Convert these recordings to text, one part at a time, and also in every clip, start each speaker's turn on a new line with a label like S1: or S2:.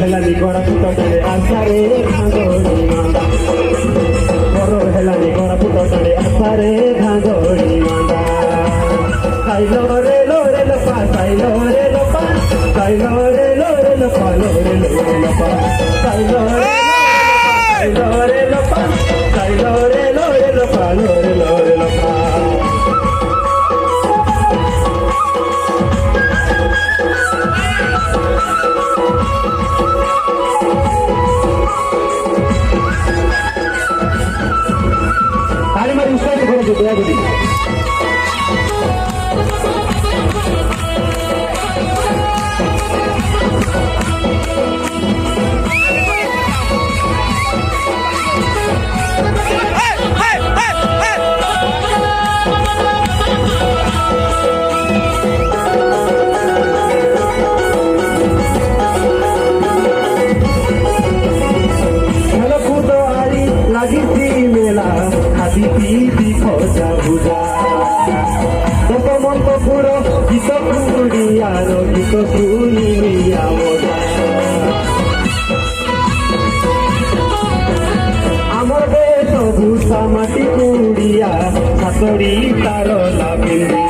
S1: হেলানি গড়া পুতলে আসারে ভাঙড়ি মান্দা বড় হেলানি গড়া পুতলে আসারে ভাঙড়ি মান্দা সাইলো রে লোরে লোপা সাইলো রে লোপা সাইলো রে লোরে লোপা লোরে লোরে লোপা সাইলো রে লোপা সাইলো রে লোরে লোপা লোরে লোরে লোপা আমার দেশ ভূষা মাটি কুড়িয়া হাতড়ি তার লাভিন্দি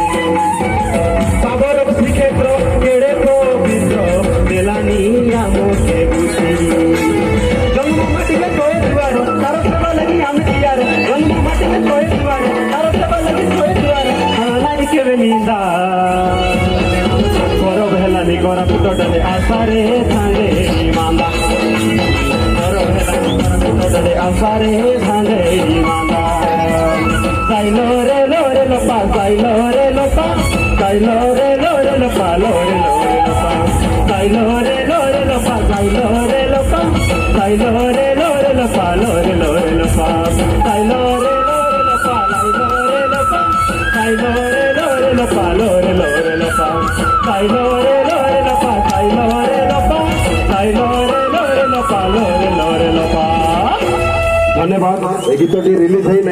S1: সাগর শ্রীক্ষেত্র কেড়ে পবিত্র মেলানি আমকে বুঝি জন্ম মাটিকে কয়ে দিবার তার সেবা লাগি আমি দিয়ার জন্ম মাটিকে কয়ে দিবার তার সেবা লাগি কয়ে দিবার হানাই কেবে নিন্দা বড় হেলানি গড়া পুতলে আসারে ভাঙে মান্দা বড় হেলানি গড়া পুতলে আসারে ভাঙে মান্দা সাইলো রে লোরে লোপা সাইলো রে লোপা সাইলো রে লোরে লোপা লোরে লোরে লোপা সাইলো রে লোরে লোপা সাইলো রে লোপা সাইলো রে লোরে লোপা লোরে লোরে লোপা সাইলো রে লোরে লোপা সাইলো রে লোপা সাইলো রে লোরে লোপা লোরে লোরে লোপা সাইলো রে লোরে লোপা সাইলো রে লোপা সাইলো রে লোরে লোপা লোরে লোরে লোপা।
S2: ধন্যবাদ। এই গীতটি রিলিজ হয়ে